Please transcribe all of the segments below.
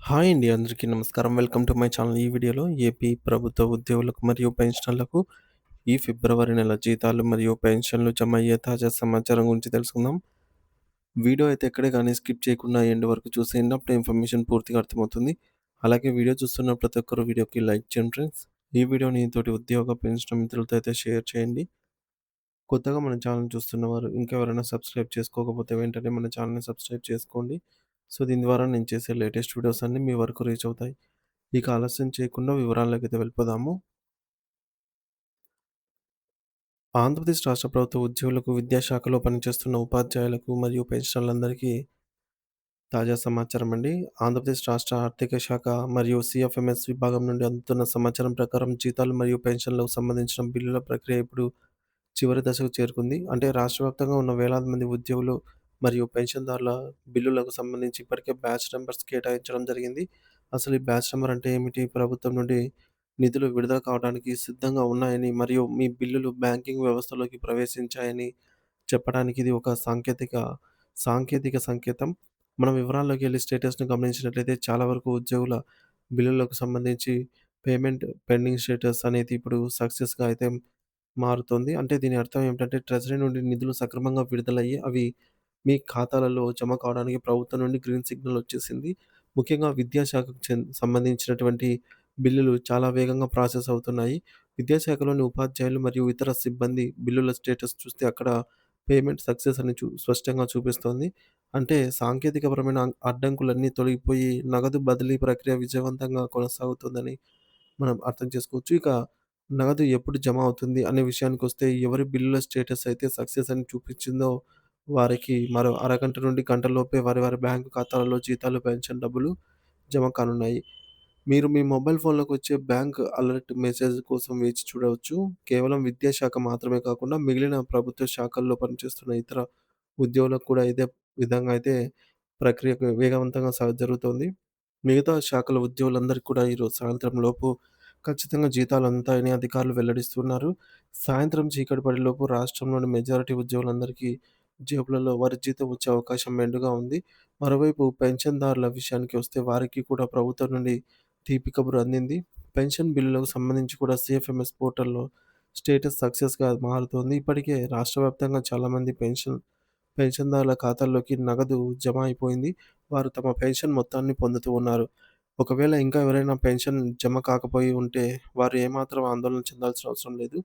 Hi అండి. అందరికీ నమస్కారం. Welcome to my channel. ఈ వీడియోలో ఏపీ ప్రభుత్వ ఉద్యోగులకు మరియు పెన్షనర్లకు ఈ ఫిబ్రవరి నెల జీతాలు మరియు పెన్షన్లు జమ అయ్యే తాజా సమాచారం గురించి తెలుసుకుందాం. వీడియో అయితే ఎక్కడే గానీ స్కిప్ చేయకుండా ఎండ్ వరకు చూసేయండి. అప్పుడే ఇన్ఫర్మేషన్ పూర్తిగా అర్థమవుతుంది. అలాగే వీడియో చూస్తున్న ప్రతి ఒక్కరు వీడియోకి లైక్ చేయండి ఫ్రెండ్స్. ఈ వీడియోని తోటి ఉద్యోగ పెన్షన్ మిత్రులతో అయితే షేర్ చేయండి. కొత్తగా మన ఛానల్ చూస్తున్నవారు ఇంకెవరైనా సబ్స్క్రైబ్ చేసుకోకపోతే వెంటనే మన ఛానల్‌ని సబ్స్క్రైబ్ చేసుకోండి. సో, దీని ద్వారా నేను చేసే లేటెస్ట్ వీడియోస్ అన్నీ మీ వరకు రీచ్ అవుతాయి. ఇక ఆలస్యం చేయకుండా వివరాల్లోకైతే వెళ్ళిపోదాము. ఆంధ్రప్రదేశ్ రాష్ట్ర ప్రభుత్వ ఉద్యోగులకు, విద్యాశాఖలో పనిచేస్తున్న ఉపాధ్యాయులకు మరియు పెన్షనర్లందరికీ తాజా సమాచారం అండి. ఆంధ్రప్రదేశ్ రాష్ట్ర ఆర్థిక శాఖ మరియు సీఎఫ్ఎంఎస్ విభాగం నుండి అందుతున్న సమాచారం ప్రకారం జీతాలు మరియు పెన్షన్లకు సంబంధించిన బిల్లుల ప్రక్రియ ఇప్పుడు చివరి దశకు చేరుకుంది. అంటే రాష్ట్ర వ్యాప్తంగా ఉన్న వేలాది మంది ఉద్యోగులు మరియు పెన్షన్‌దారుల బిల్లులకు సంబంధించి ఇప్పటికే బ్యాచ్ నంబర్స్ కేటాయించడం జరిగింది. అసలు ఈ బ్యాచ్ నంబర్ అంటే ఏమిటి? ప్రభుత్వం నుండి నిధులు విడుదల కావడానికి సిద్ధంగా ఉన్నాయని మరియు మీ బిల్లులు బ్యాంకింగ్ వ్యవస్థలోకి ప్రవేశించాయని చెప్పడానికి ఇది ఒక సాంకేతిక సంకేతం. మనం వివరాల్లోకెళ్ళి స్టేటస్‌ని గమనించినట్లయితే చాలా వరకు ఉద్యోగుల బిల్లులకు సంబంధించి పేమెంట్ పెండింగ్ స్టేటస్ అనేది ఇప్పుడు సక్సెస్‌గా అయితే మారుతుంది. అంటే దీని అర్థం ఏమిటంటే ట్రెజరీ నుండి నిధులు సక్రమంగా విడుదలయ్యి అవి మీ ఖాతాలలో జమ కావడానికి ప్రభుత్వం నుండి గ్రీన్ సిగ్నల్ వచ్చేసింది. ముఖ్యంగా విద్యాశాఖకు సంబంధించినటువంటి బిల్లులు చాలా వేగంగా ప్రాసెస్ అవుతున్నాయి. విద్యాశాఖలోని ఉపాధ్యాయులు మరియు ఇతర సిబ్బంది బిల్లుల స్టేటస్ చూస్తే అక్కడ పేమెంట్ సక్సెస్ అని స్పష్టంగా చూపిస్తోంది. అంటే సాంకేతికపరమైన అడ్డంకులన్నీ తొలగిపోయి నగదు బదిలీ ప్రక్రియ విజయవంతంగా కొనసాగుతుందని మనం అర్థం చేసుకోవచ్చు. ఇక నగదు ఎప్పుడు జమ అవుతుంది అనే విషయానికొస్తే ఎవరి బిల్లుల స్టేటస్ అయితే సక్సెస్ అని చూపించిందో వారికి మరో అరగంట నుండి గంటలోపే వారి బ్యాంకు ఖాతాలలో జీతాలు, పెన్షన్ డబ్బులు జమ కానున్నాయి. మీరు మీ మొబైల్ ఫోన్‌లోకొచ్చే బ్యాంక్ అలర్ట్ మెసేజ్ కోసం వేచి చూడవచ్చు. కేవలం విద్యాశాఖ మాత్రమే కాకుండా మిగిలిన ప్రభుత్వ శాఖల్లో పనిచేస్తున్న ఇతర ఉద్యోగులకు కూడా ఇదే విధంగా అయితే ప్రక్రియ వేగవంతంగా జరుగుతోంది. మిగతా శాఖల ఉద్యోగులందరికీ కూడా ఈరోజు సాయంత్రం లోపు ఖచ్చితంగా జీతాలు అందుతాయని అధికారులు వెల్లడిస్తున్నారు. సాయంత్రం చీకటి పడేలోపు రాష్ట్రంలోని మెజారిటీ ఉద్యోగులందరికీ జేబులలో వారి జీతం వచ్చే అవకాశం మెండుగా ఉంది. మరోవైపు పెన్షన్‌దారుల విషయానికి వస్తే వారికి కూడా ప్రభుత్వం నుండి తీపి కబురు అందింది. పెన్షన్ బిల్లులకు సంబంధించి కూడా సీఎఫ్ఎంఎస్ పోర్టల్‌లో స్టేటస్ సక్సెస్‌గా మారుతోంది. ఇప్పటికే రాష్ట్ర వ్యాప్తంగా చాలామంది పెన్షన్‌దారుల ఖాతాల్లోకి నగదు జమ అయిపోయింది. వారు తమ పెన్షన్ మొత్తాన్ని పొందుతూ ఉన్నారు. ఒకవేళ ఇంకా ఎవరైనా పెన్షన్ జమ కాకపోయి ఉంటే వారు ఏమాత్రం ఆందోళన చెందాల్సిన అవసరం లేదు.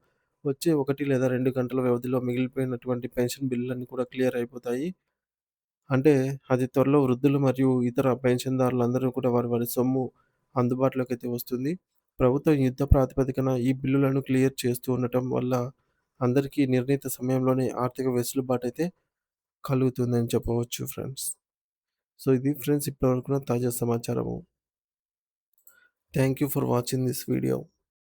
వచ్చే 1 లేదా 2 గంటల వ్యవధిలో మిగిలిపోయినటువంటి పెన్షన్ బిల్లులన్నీ కూడా క్లియర్ అయిపోతాయి. అంటే అది త్వరలో వృద్ధులు మరియు ఇతర పెన్షన్‌దారులందరూ కూడా వారి సొమ్ము అందుబాటులోకైతే వస్తుంది. ప్రభుత్వం యుద్ధ ప్రాతిపదికన ఈ బిల్లులను క్లియర్ చేస్తూ ఉండటం వల్ల అందరికీ నిర్ణీత సమయంలోనే ఆర్థిక వెసులుబాటైతే కలుగుతుందని చెప్పవచ్చు ఫ్రెండ్స్. సో, ఇది ఫ్రెండ్స్ ఇప్పటివరకున్న తాజా సమాచారము. Thank you for watching this video.